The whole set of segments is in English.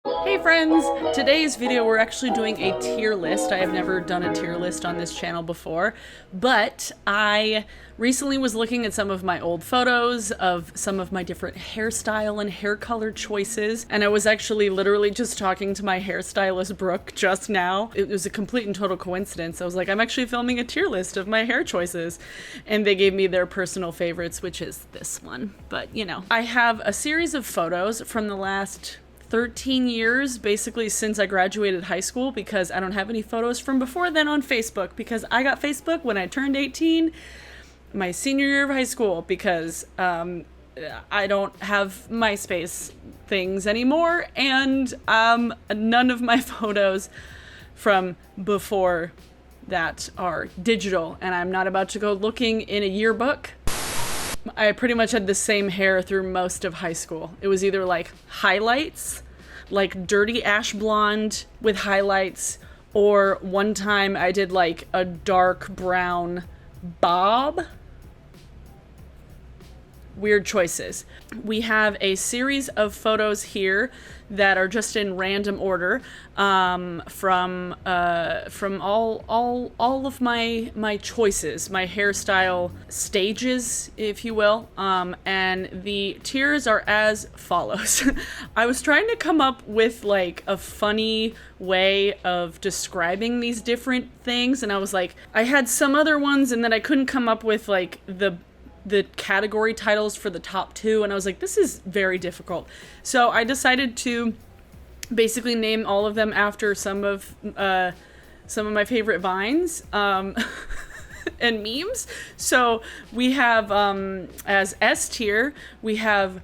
Hey friends! Today's video we're actually doing a tier list. I have never done a tier list on this channel before, but I recently was looking at some of my old photos of some of my different hairstyle and hair color choices, and I was actually literally just talking to my hairstylist Brooke just now. It was a complete and total coincidence. I was like, I'm actually filming a tier list of my hair choices, and they gave me their personal favorites, which is this one. But you know, I have a series of photos from the last 13 years, basically since I graduated high school, because I don't have any photos from before then on Facebook, because I got Facebook when I turned 18, my senior year of high school, because I don't have MySpace things anymore, and none of my photos from before that are digital, and I'm not about to go looking in a yearbook. I pretty much had the same hair through most of high school. It was either like highlights, like dirty ash blonde with highlights, or one time I did like a dark brown bob. Weird choices. We have a series of photos here that are just in random order from all of my choices, my hairstyle stages, if you will, and the tiers are as follows. I was trying to come up with like a funny way of describing these different things, and I was like, I had some other ones, and then I couldn't come up with like the category titles for the top two, and I was like, this is very difficult. So I decided to basically name all of them after some of my favorite vines and memes. So we have as S tier, we have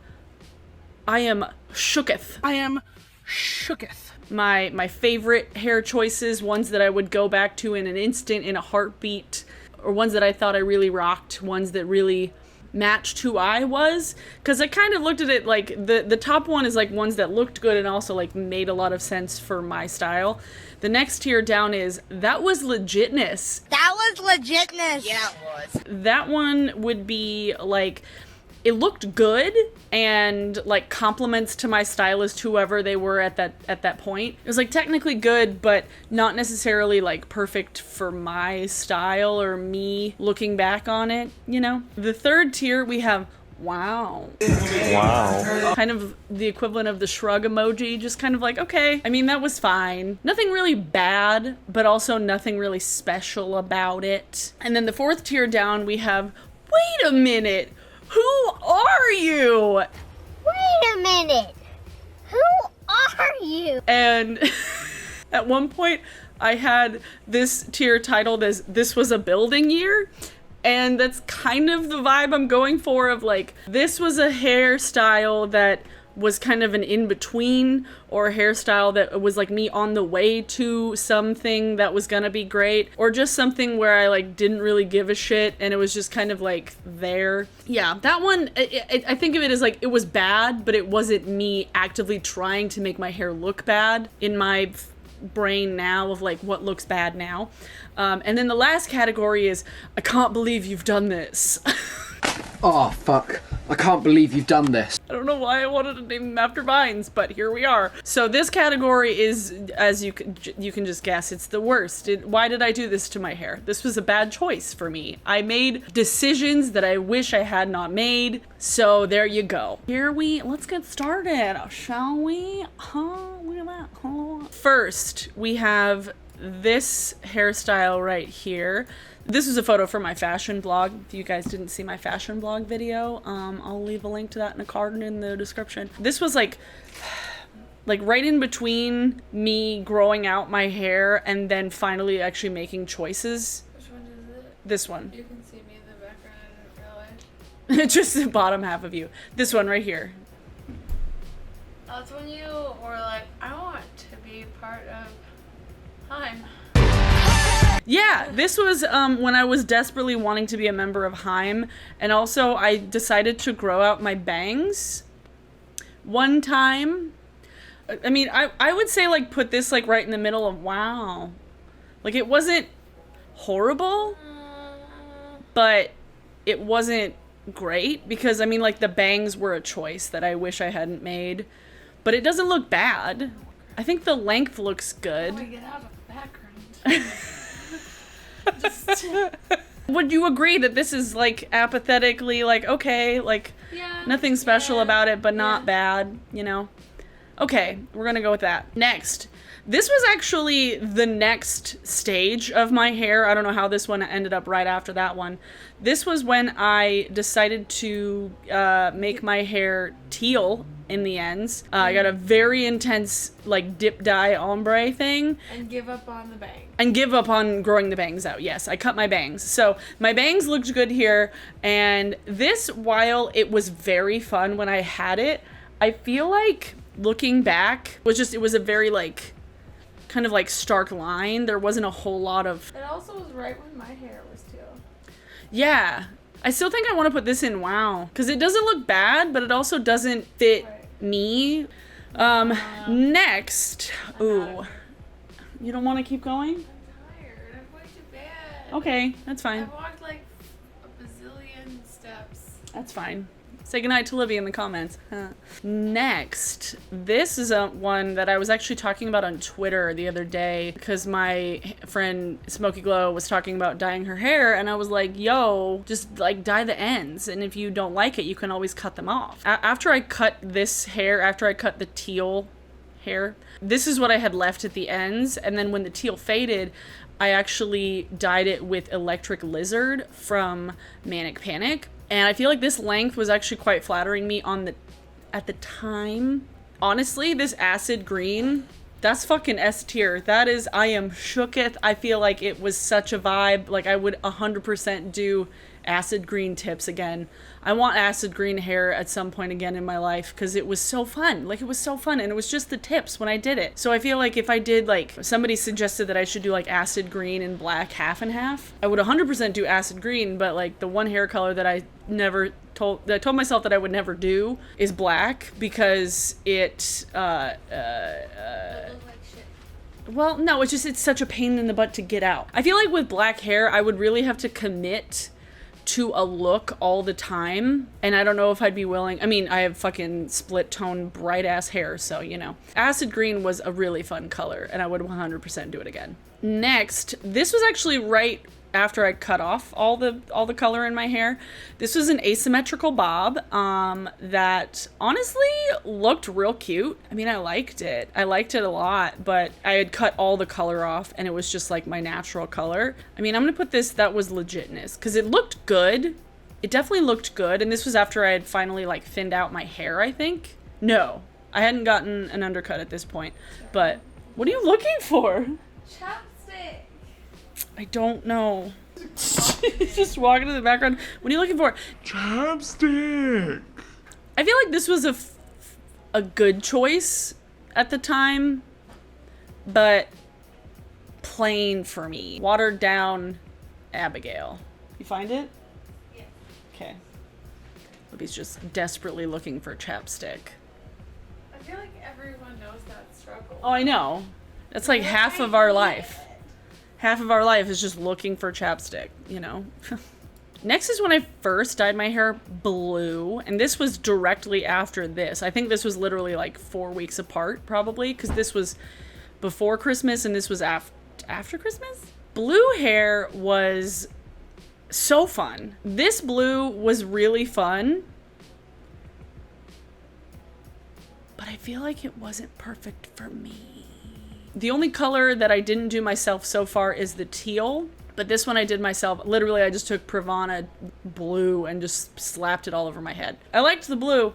I am shooketh. I am shooketh. My favorite hair choices, ones that I would go back to in an instant, in a heartbeat, or ones that I thought I really rocked, ones that really matched who I was. Because I kind of looked at it like the top one is like ones that looked good and also like made a lot of sense for my style. The next tier down is that was legitness. That was legitness. Yeah, it was. That one would be like, it looked good and like compliments to my stylist, whoever they were at that point. It was like technically good, but not necessarily like perfect for my style or me looking back on it, you know? The third tier, we have wow. Wow. Kind of the equivalent of the shrug emoji, just kind of like, okay, I mean, that was fine. Nothing really bad, but also nothing really special about it. And then the fourth tier down, we have, wait a minute, who are you? Wait a minute. Who are you? And at one point, I had this tier titled as This Was a Building Year. And that's kind of the vibe I'm going for, of like, this was a hairstyle that was kind of an in-between, or a hairstyle that was like me on the way to something that was gonna be great, or just something where I like didn't really give a shit and it was just kind of like there. Yeah, that one, I think of it as like, it was bad, but it wasn't me actively trying to make my hair look bad in my brain now of like what looks bad now. And then the last category is, I can't believe you've done this. Oh, fuck. I can't believe you've done this. I don't know why I wanted to name them after vines, but here we are. So this category is, as you can just guess, it's the worst. Why did I do this to my hair? This was a bad choice for me. I made decisions that I wish I had not made. So there you go. Let's get started, shall we? Look at that. First, we have this hairstyle right here. This is a photo from my fashion blog. If you guys didn't see my fashion blog video, I'll leave a link to that in a card in the description. This was like right in between me growing out my hair and then finally actually making choices. Which one is it? This one. You can see me in the background in real life. Just the bottom half of you. This one right here. That's when you were like, I want to be part of Heim. Yeah, this was when I was desperately wanting to be a member of Heim, and also I decided to grow out my bangs one time. I mean, I would say like put this like right in the middle of wow. Like it wasn't horrible, but it wasn't great, because I mean like the bangs were a choice that I wish I hadn't made, but it doesn't look bad. I think the length looks good. Oh, get out of the background. Just, Would you agree that this is like apathetically like okay, like yeah. nothing special about it, but not bad, you know? Okay, we're gonna go with that. Next. This was actually the next stage of my hair. I don't know how this one ended up right after that one. This was when I decided to make my hair teal in the ends. I got a very intense like dip dye ombre thing. And give up on the bang. And give up on growing the bangs out. Yes, I cut my bangs. So my bangs looked good here. And this, while it was very fun when I had it, I feel like looking back it was a very like kind of like stark line. There wasn't a whole lot of... It also was right when my hair was teal. Yeah. I still think I want to put this in wow. Because it doesn't look bad, but it also doesn't fit me. Next. Ooh. You don't want to keep going? I'm tired. I'm going to bed. Okay, that's fine. I walked like a bazillion steps. That's fine. Say goodnight to Livy in the comments. Next, this is one that I was actually talking about on Twitter the other day because my friend Smokey Glow was talking about dyeing her hair, and I was like, yo, just like dye the ends, and if you don't like it, you can always cut them off. After I cut this hair, after I cut the teal hair, this is what I had left at the ends, and then when the teal faded, I actually dyed it with Electric Lizard from Manic Panic. And I feel like this length was actually quite flattering me at the time. Honestly, this acid green, that's fucking S tier. That is, I am shooketh. I feel like it was such a vibe. Like I would 100% do acid green tips again. I want acid green hair at some point again in my life because it was so fun. Like it was so fun, and it was just the tips when I did it. So I feel like if I did, like, somebody suggested that I should do like acid green and black half and half, I would 100% do acid green, but like the one hair color that I told myself that I would never do is black because it It looked like shit. well, no, it's such a pain in the butt to get out. I feel like with black hair, I would really have to commit to a look all the time, and I don't know if I'd be willing. I mean, I have fucking split tone bright ass hair, so you know. Acid green was a really fun color, and I would 100% do it again. Next, this was actually right after I cut off all the color in my hair. This was an Asymmetrical Bob that honestly looked real cute. I mean, I liked it a lot, but I had cut all the color off and it was just like my natural color. I mean, I'm gonna put this, that was legitness, because it looked good. It definitely looked good, and this was after I had finally like thinned out my hair, I think. No, I hadn't gotten an undercut at this point, but what are you looking for? Chapstick. I don't know. Just walking in the background. What are you looking for? Chapstick. I feel like this was a good choice at the time, but plain for me. Watered down Abigail. You find it? Yeah. Okay. Libby's just desperately looking for chapstick. I feel like everyone knows that struggle. Oh, I know. That's like half of our life. Half of our life is just looking for chapstick, you know? Next is when I first dyed my hair blue, and this was directly after this. I think this was literally like 4 weeks apart, probably, because this was before Christmas and this was after Christmas? Blue hair was so fun. This blue was really fun, but I feel like it wasn't perfect for me. The only color that I didn't do myself so far is the teal, but this one I did myself. Literally, I just took Pravana blue and just slapped it all over my head. I liked the blue,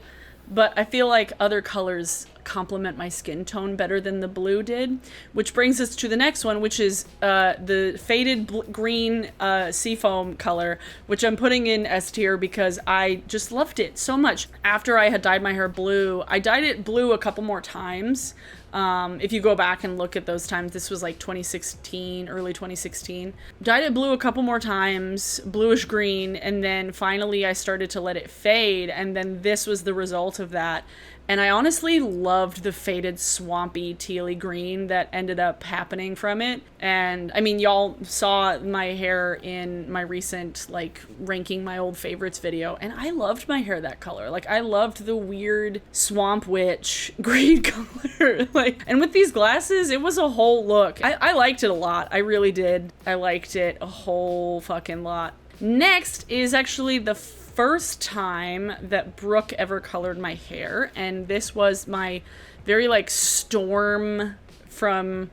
but I feel like other colors complement my skin tone better than the blue did, which brings us to the next one, which is the faded green seafoam color, which I'm putting in S tier because I just loved it so much. After I had dyed my hair blue, I dyed it blue a couple more times. If you go back and look at those times, this was like 2016, early 2016. Dyed it blue a couple more times, bluish green, and then finally I started to let it fade, and then this was the result of that. And I honestly loved the faded swampy tealy green that ended up happening from it. And I mean, y'all saw my hair in my recent like ranking my old favorites video, and I loved my hair that color. Like I loved the weird swamp witch green color. Like, and with these glasses, it was a whole look. I liked it a lot. I really did. I liked it a whole fucking lot. Next is actually the first time that Brooke ever colored my hair, and this was my very like Storm from,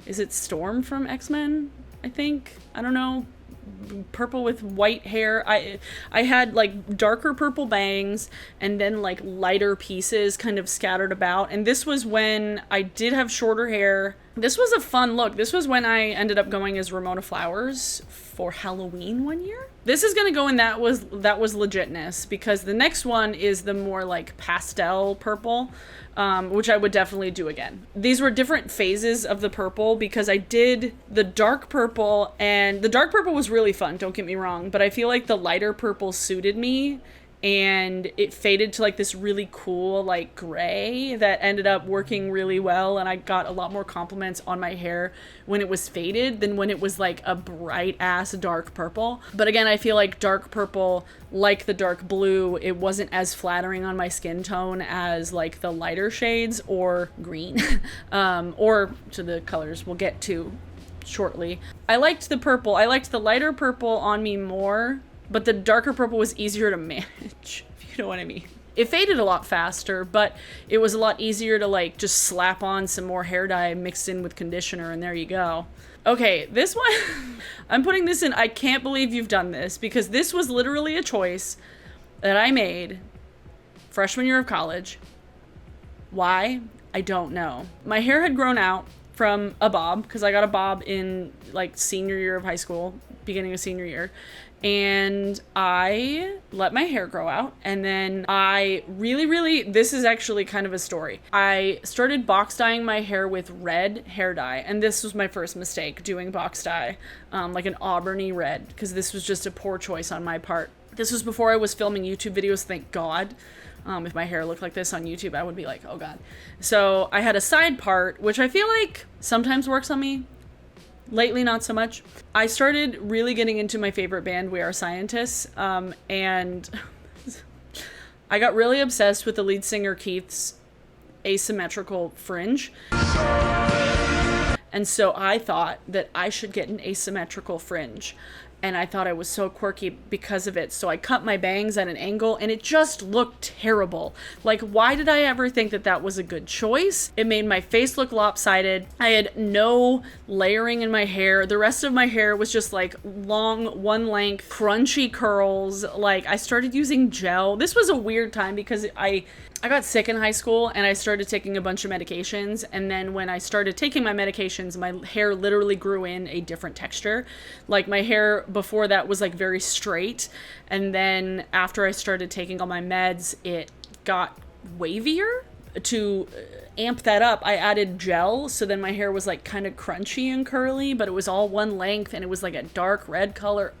is it Storm from X-Men? I think, I don't know, purple with white hair. I had like darker purple bangs and then like lighter pieces kind of scattered about, and this was when I did have shorter hair. This was a fun look. This was when I ended up going as Ramona Flowers for Halloween one year. This is gonna go in that was legitness, because the next one is the more like pastel purple, which I would definitely do again. These were different phases of the purple, because I did the dark purple, and the dark purple was really fun, don't get me wrong, but I feel like the lighter purple suited me, and it faded to like this really cool like gray that ended up working really well, and I got a lot more compliments on my hair when it was faded than when it was like a bright ass dark purple. But again, I feel like dark purple, like the dark blue, it wasn't as flattering on my skin tone as like the lighter shades or green or to the colors we'll get to shortly. I liked the purple. I liked the lighter purple on me more, but the darker purple was easier to manage, if you know what I mean. It faded a lot faster, but it was a lot easier to like just slap on some more hair dye mixed in with conditioner, and there you go. Okay, this one, I'm putting this in, I can't believe you've done this, because this was literally a choice that I made freshman year of college. Why? I don't know. My hair had grown out from a bob, because I got a bob in like senior year of high school, beginning of senior year. And I let my hair grow out, and then I really, this is actually kind of a story. I started box dyeing my hair with red hair dye, and this was my first mistake doing box dye, like an auburny red, because this was just a poor choice on my part. This was before I was filming YouTube videos, thank God. If my hair looked like this on YouTube, I would be like, oh God. So I had a side part, which I feel like sometimes works on me. Lately, not so much. I started really getting into my favorite band, We Are Scientists, and I got really obsessed with the lead singer Keith's asymmetrical fringe. And so I thought that I should get an asymmetrical fringe. And I thought I was so quirky because of it. So I cut my bangs at an angle, and it just looked terrible. Like, why did I ever think that that was a good choice? It made my face look lopsided. I had no layering in my hair. The rest of my hair was just like long, one length, crunchy curls. Like, I started using gel. This was a weird time because I got sick in high school, and I started taking a bunch of medications, and then when I started taking my medications, my hair literally grew in a different texture. Like, my hair before that was like very straight, and then after I started taking all my meds, it got wavier. To amp that up, I added gel, so then my hair was like kind of crunchy and curly, but it was all one length, and it was like a dark red color.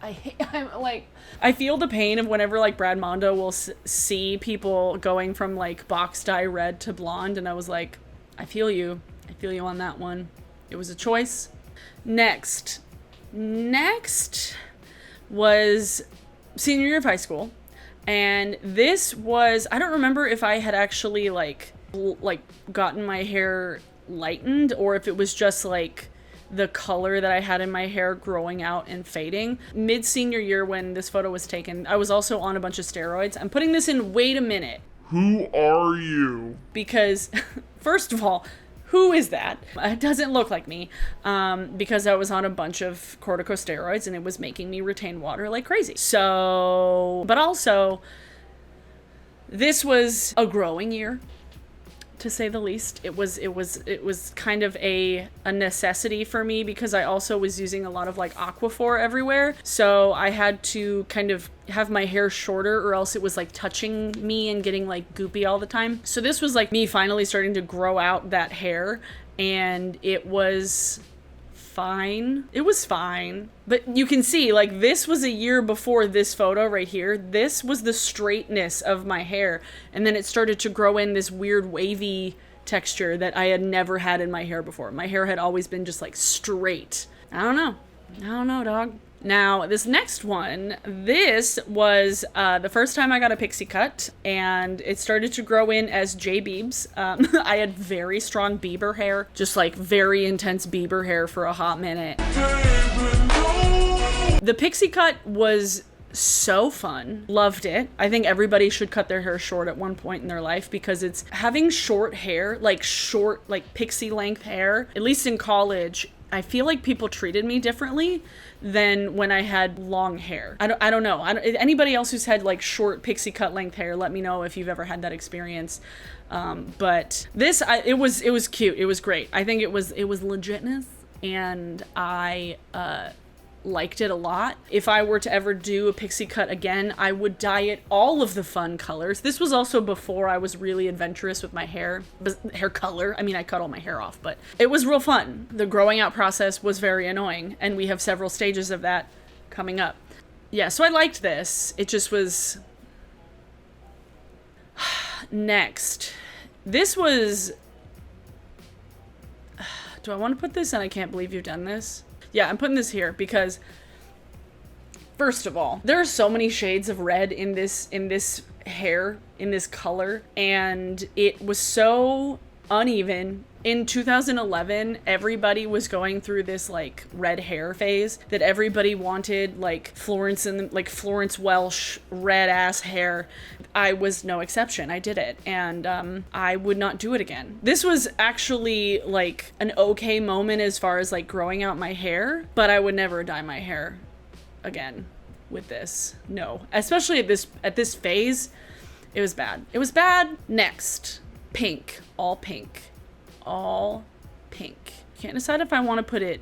I feel the pain of whenever like Brad Mondo will see people going from like box dye red to blonde, and I was like, I feel you on that one. It was a choice. Next was senior year of high school, and this was, I don't remember if I had actually like gotten my hair lightened, or if it was just like the color that I had in my hair growing out and fading. Mid-senior year when this photo was taken, I was also on a bunch of steroids. I'm putting this in, wait a minute. Who are you? Because, first of all, who is that? It doesn't look like me, because I was on a bunch of corticosteroids, and it was making me retain water like crazy. So, but also, this was a growing year, to say the least. It was kind of a necessity for me, because I also was using a lot of like Aquaphor everywhere. So I had to kind of have my hair shorter, or else it was like touching me and getting like goopy all the time. So this was like me finally starting to grow out that hair, and it was fine. It was fine. But you can see, like, this was a year before this photo right here. This was the straightness of my hair. And then it started to grow in this weird wavy texture that I had never had in my hair before. My hair had always been just, like, straight. I don't know, dog. Now, this next one, this was the first time I got a pixie cut, and it started to grow in as J Beebs. I had very strong Bieber hair, just like very intense Bieber hair for a hot minute. The pixie cut was so fun. Loved it. I think everybody should cut their hair short at one point in their life, because it's having short hair, like short, like pixie length hair, at least in college, I feel like people treated me differently than when I had long hair. I don't know. Anybody else who's had like short pixie cut length hair, let me know if you've ever had that experience. But this, it was cute. It was great. I think it was legitness, and I liked it a lot. If I were to ever do a pixie cut again, I would dye it all of the fun colors. This was also before I was really adventurous with my hair color. I mean, I cut all my hair off, but it was real fun. The growing out process was very annoying, and we have several stages of that coming up. Yeah, so I liked this. It just was... Next. This was... Do I want to put this in? I can't believe you've done this. Yeah, I'm putting this here because, first of all, there are so many shades of red in this hair, in this color, and it was so uneven. In 2011, everybody was going through this like red hair phase that everybody wanted, like Florence Welch red ass hair. I was no exception. I did it, and I would not do it again. This was actually like an okay moment as far as like growing out my hair, but I would never dye my hair again with this. No, especially at this phase, it was bad. It was bad. Next, pink, all pink. All pink. Can't decide if I want to put it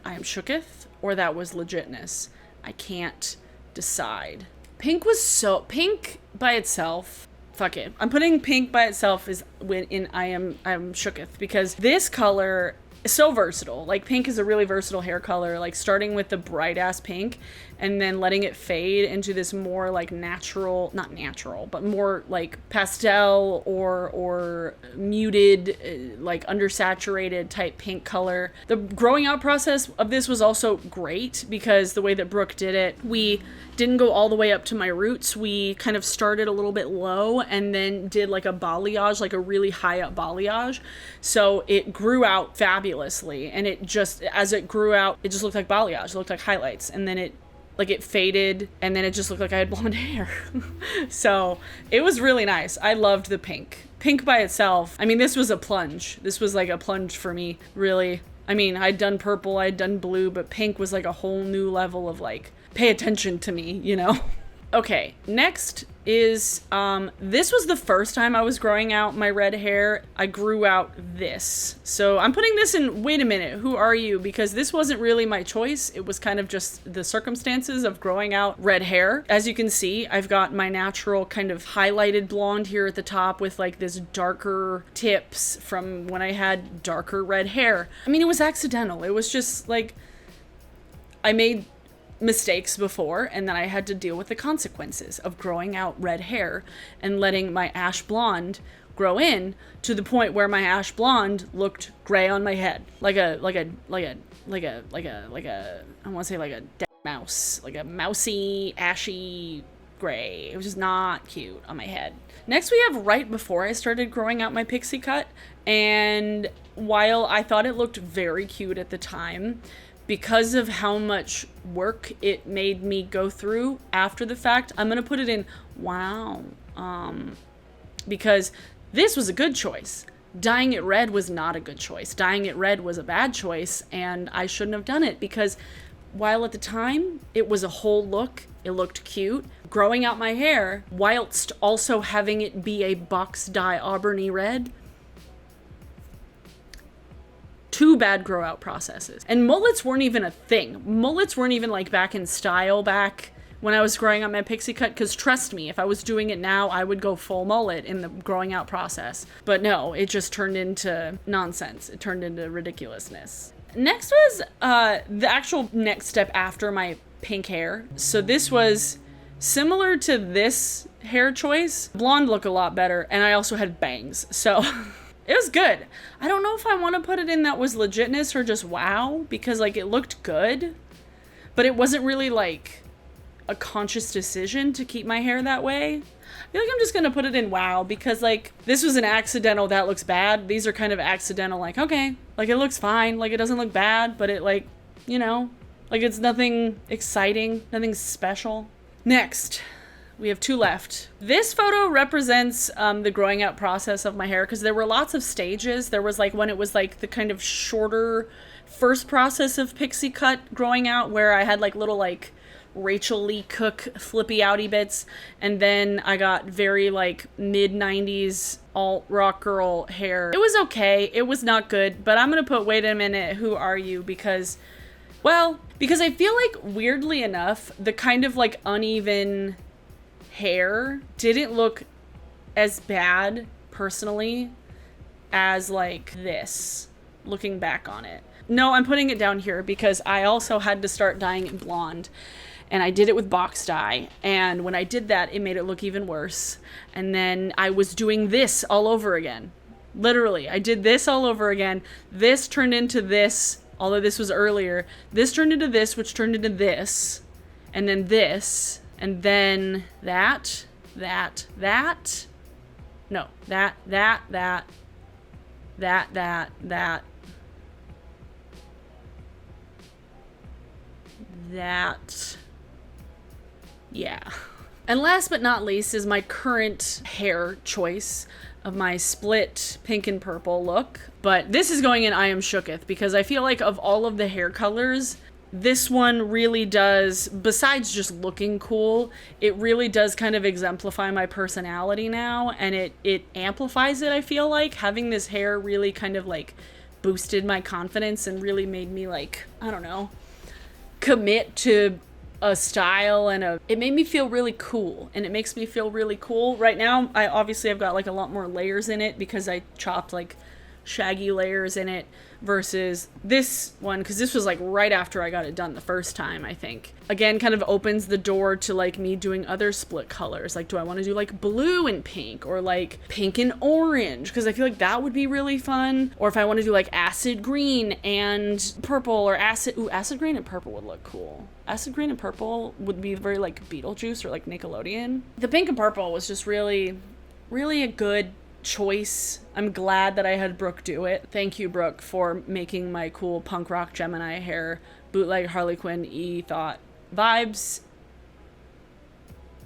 I am shooketh or that was legitness. I can't decide. Pink by itself. Fuck it. I'm putting pink by itself is when in I am shooketh, because this color is so versatile. Like, pink is a really versatile hair color, like starting with the bright ass pink and then letting it fade into this more like natural, not natural, but more like pastel or muted, like undersaturated type pink color. The growing out process of this was also great because the way that Brooke did it, we didn't go all the way up to my roots. We kind of started a little bit low and then did like a balayage, like a really high up balayage. So it grew out fabulously, and it just, as it grew out, it just looked like balayage. It looked like highlights, and then it faded, and then it just looked like I had blonde hair. So it was really nice. I loved the pink. Pink by itself, I mean, this was a plunge. This was like a plunge for me, really. I mean, I'd done purple, I'd done blue, but pink was like a whole new level of like, pay attention to me, you know? Okay, next is, this was the first time I was growing out my red hair. I grew out this. So I'm putting this in, wait a minute, who are you? Because this wasn't really my choice. It was kind of just the circumstances of growing out red hair. As you can see, I've got my natural kind of highlighted blonde here at the top with like this darker tips from when I had darker red hair. I mean, it was accidental. It was just like, I made mistakes before, and then I had to deal with the consequences of growing out red hair and letting my ash blonde grow in to the point where my ash blonde looked gray on my head, like a I want to say like a dead mouse, like a mousy ashy gray. It was just not cute on my head. Next, we have right before I started growing out my pixie cut, and while I thought it looked very cute at the time, because of how much work it made me go through after the fact, I'm going to put it in wow. Because this was a good choice. Dyeing it red was not a good choice. Dyeing it red was a bad choice, and I shouldn't have done it, because while at the time it was a whole look, it looked cute, growing out my hair, whilst also having it be a box dye auburny red, two bad grow out processes. And mullets weren't even a thing. Mullets weren't even like back in style back when I was growing out my pixie cut, because trust me, if I was doing it now, I would go full mullet in the growing out process. But no, it just turned into nonsense. It turned into ridiculousness. Next was the actual next step after my pink hair. So this was similar to this hair choice. Blonde looked a lot better, and I also had bangs. So it was good. I don't know if I want to put it in that was legitness or just wow, because like it looked good, but it wasn't really like a conscious decision to keep my hair that way. I feel like I'm just gonna put it in wow, because like this was an accidental that looks bad. These are kind of accidental, like, okay, like it looks fine, like it doesn't look bad, but it like, you know, like it's nothing exciting, nothing special. Next, we have 2 left. This photo represents the growing out process of my hair, because there were lots of stages. There was like when it was like the kind of shorter first process of Pixie Cut growing out, where I had like little like Rachel Lee Cook flippy outy bits, and then I got very like mid-90s alt rock girl hair. It was okay, it was not good, but I'm gonna put wait a minute, who are you? Because, well, because I feel like weirdly enough, the kind of like uneven hair didn't look as bad personally as like this, looking back on it. No, I'm putting it down here because I also had to start dyeing it blonde. And I did it with box dye. And when I did that, it made it look even worse. And then I was doing this all over again. Literally, I did this all over again. This turned into this, although this was earlier. This turned into this, which turned into this. And then this. And then that. No, that. Yeah. And last but not least is my current hair choice of my split pink and purple look. But this is going in I Am Shooketh, because I feel like of all of the hair colors, this one really does, besides just looking cool, it really does kind of exemplify my personality now, and it amplifies it, I feel like. Having this hair really kind of like boosted my confidence and really made me like, I don't know, commit to a style, and it made me feel really cool, and it makes me feel really cool. Right now, I've got like a lot more layers in it because I chopped like shaggy layers in it versus this one, because this was like right after I got it done the first time, I think. Again, kind of opens the door to like me doing other split colors. Like, do I want to do like blue and pink, or like pink and orange? Because I feel like that would be really fun. Or if I want to do like acid green and purple, or acid green and purple would look cool. Acid green and purple would be very like Beetlejuice or like Nickelodeon. The pink and purple was just really, really a good choice. I'm glad that I had Brooke do it. Thank you, Brooke, for making my cool punk rock Gemini hair bootleg Harley Quinn thought vibes,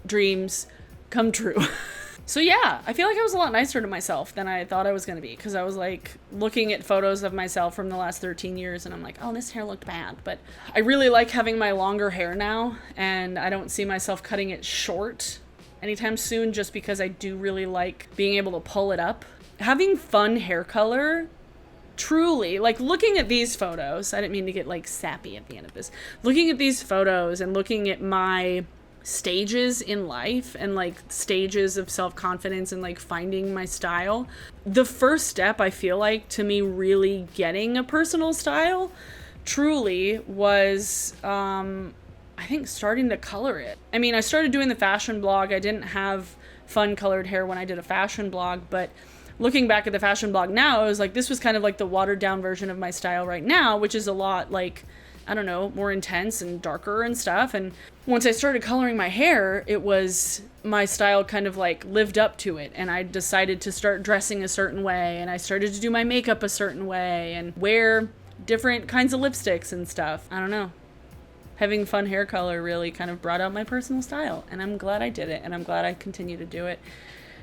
dreams come true. So yeah, I feel like I was a lot nicer to myself than I thought I was gonna be, because I was like looking at photos of myself from the last 13 years and I'm like, oh, this hair looked bad. But I really like having my longer hair now, and I don't see myself cutting it short anytime soon, just because I do really like being able to pull it up. Having fun hair color, truly, like looking at these photos, I didn't mean to get like sappy at the end of this. Looking at these photos and looking at my stages in life and like stages of self-confidence and like finding my style, the first step, I feel like, to me really getting a personal style truly was I think starting to color it. I mean, I started doing the fashion blog. I didn't have fun colored hair when I did a fashion blog, but looking back at the fashion blog now, I was like, this was kind of like the watered down version of my style right now, which is a lot like, I don't know, more intense and darker and stuff. And once I started coloring my hair, it was, my style kind of like lived up to it. And I decided to start dressing a certain way, and I started to do my makeup a certain way and wear different kinds of lipsticks and stuff. I don't know. Having fun hair color really kind of brought out my personal style, and I'm glad I did it, and I'm glad I continue to do it.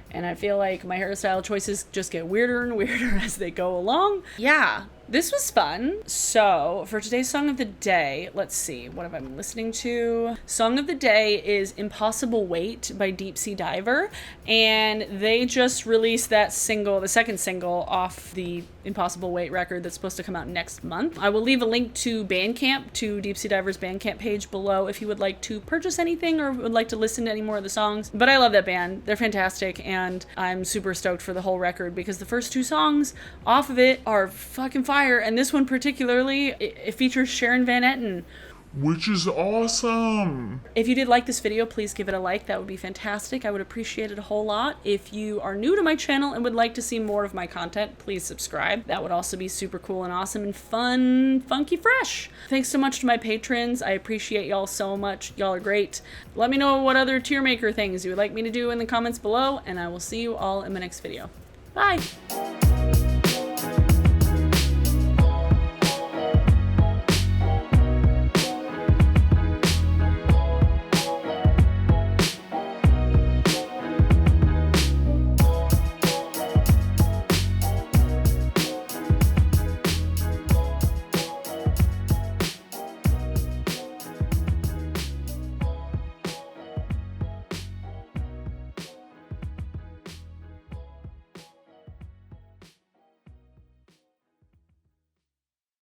And I feel like my hairstyle choices just get weirder and weirder as they go along. Yeah, this was fun. So for today's song of the day, let's see, what have I been listening to? Song of the day is Impossible Weight by Deep Sea Diver, and they just released that single, the second single off the Impossible Weight record that's supposed to come out next month. I will leave a link to Bandcamp, to Deep Sea Diver's Bandcamp page below if you would like to purchase anything or would like to listen to any more of the songs. But I love that band. They're fantastic, and I'm super stoked for the whole record because the first 2 songs off of it are fucking fire, and this one particularly, it features Sharon Van Etten, which is awesome. If you did like this video, please give it a like. That would be fantastic. I would appreciate it a whole lot. If you are new to my channel and would like to see more of my content, please subscribe. That would also be super cool and awesome and fun, funky, fresh. Thanks so much to my patrons. I appreciate y'all so much. Y'all are great. Let me know what other tier maker things you would like me to do in the comments below, and I will see you all in my next video. Bye!